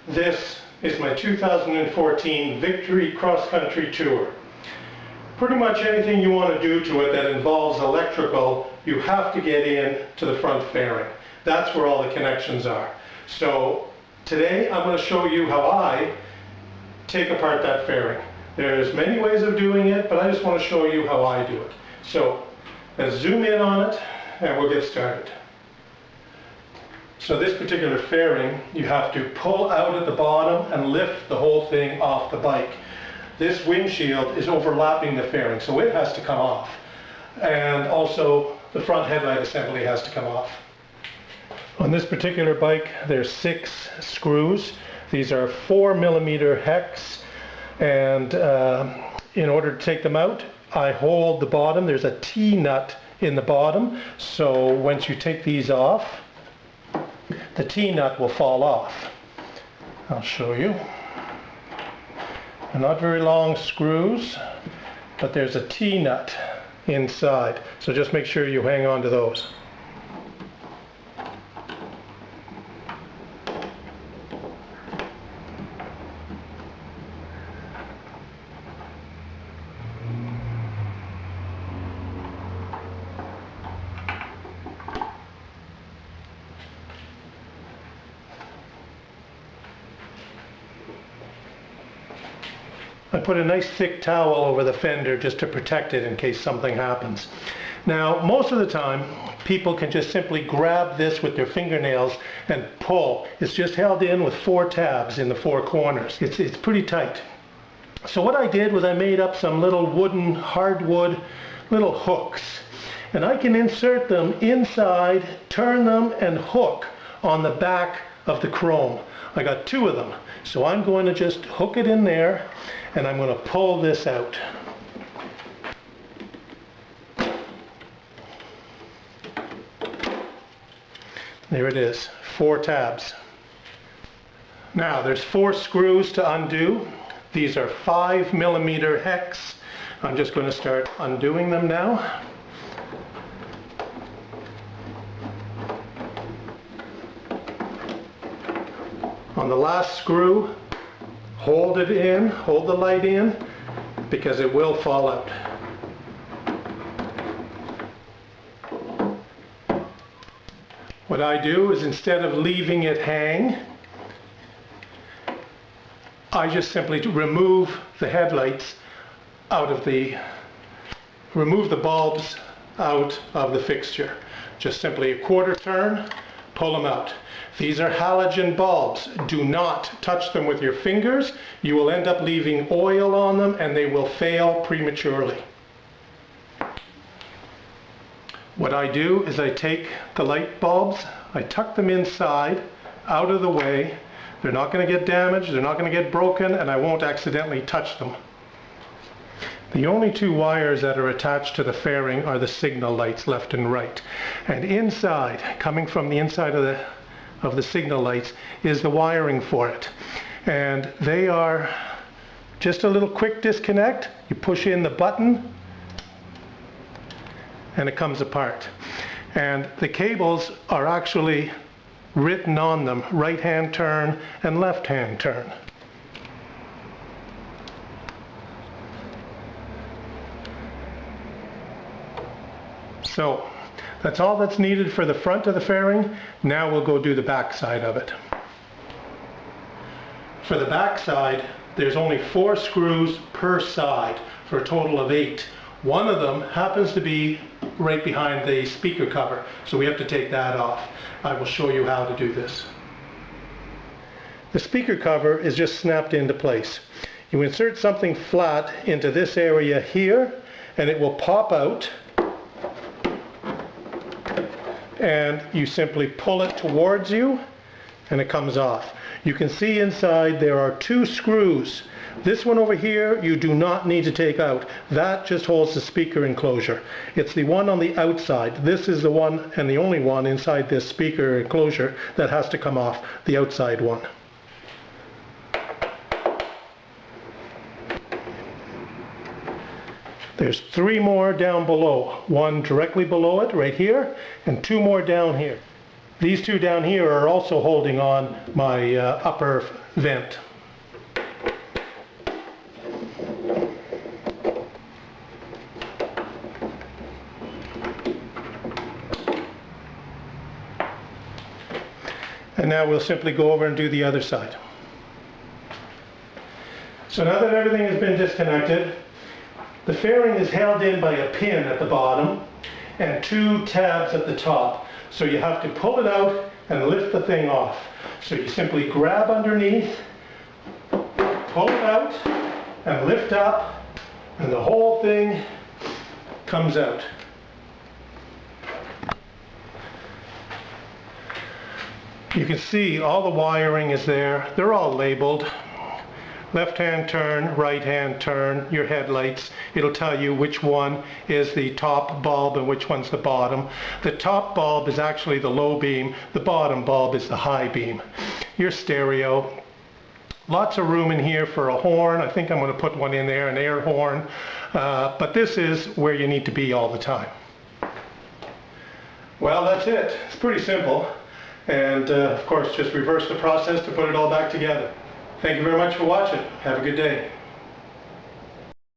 This is my 2014 Victory Cross Country Tour. Pretty much anything you want to do to it that involves electrical, you have to get in to the front fairing. That's where all the connections are. So today I'm going to show you how I take apart that fairing. There's many ways of doing it, but I just want to show you how I do it. So let's zoom in on it and we'll get started. So this particular fairing, you have to pull out at the bottom and lift the whole thing off the bike. This windshield is overlapping the fairing, so it has to come off. And also the front headlight assembly has to come off. On this particular bike, there's 6 screws. These are 4mm hex, and in order to take them out, I hold the bottom. There's a T-nut in the bottom, so once you take these off, the T-nut will fall off. I'll show you. They're not very long screws, but there's a T-nut inside, so just make sure you hang on to those. I put a nice thick towel over the fender just to protect it in case something happens. Now, most of the time, people can just simply grab this with their fingernails and pull. It's just held in with 4 tabs in the 4 corners. It's pretty tight. So what I did was I made up some little wooden, hardwood, little hooks. And I can insert them inside, turn them, and hook on the back of the chrome. I got 2 of them. So I'm going to just hook it in there, and I'm going to pull this out. There it is, 4 tabs. Now there's 4 screws to undo. These are 5mm hex. I'm just going to start undoing them now. On the last screw, hold it in, hold the light in, because it will fall out. What I do is, instead of leaving it hang, I just simply remove the headlights out of remove the bulbs out of the fixture. Just simply a quarter turn, pull them out. These are halogen bulbs. Do not touch them with your fingers. You will end up leaving oil on them and they will fail prematurely. What I do is I take the light bulbs, I tuck them inside, out of the way. They're not going to get damaged, they're not going to get broken, and I won't accidentally touch them. The only 2 wires that are attached to the fairing are the signal lights, left and right. And inside, coming from the inside of the signal lights, is the wiring for it. And they are just a little quick disconnect. You push in the button and it comes apart. And the cables are actually written on them, right hand turn and left hand turn. So that's all that's needed for the front of the fairing. Now we'll go do the back side of it. For the back side, there's only 4 screws per side for a total of 8. One of them happens to be right behind the speaker cover, so we have to take that off. I will show you how to do this. The speaker cover is just snapped into place. You insert something flat into this area here, and it will pop out. And you simply pull it towards you and it comes off. You can see inside there are 2 screws. This one over here you do not need to take out. That just holds the speaker enclosure. It's the one on the outside. This is the one and the only one inside this speaker enclosure that has to come off, the outside one. There's 3 more down below. 1 directly below it, right here, and 2 more down here. These two down here are also holding on my upper vent. And now we'll simply go over and do the other side. So now that everything has been disconnected, the fairing is held in by a pin at the bottom and two tabs at the top. So you have to pull it out and lift the thing off. So you simply grab underneath, pull it out and lift up, and the whole thing comes out. You can see all the wiring is there. They're all labeled. Left hand turn, right hand turn, your headlights. It'll tell you which one is the top bulb and which one's the bottom. The top bulb is actually the low beam. The bottom bulb is the high beam. Your stereo. Lots of room in here for a horn. I think I'm going to put one in there, an air horn. But this is where you need to be all the time. Well, that's it. It's pretty simple. And of course, just reverse the process to put it all back together. Thank you very much for watching. Have a good day.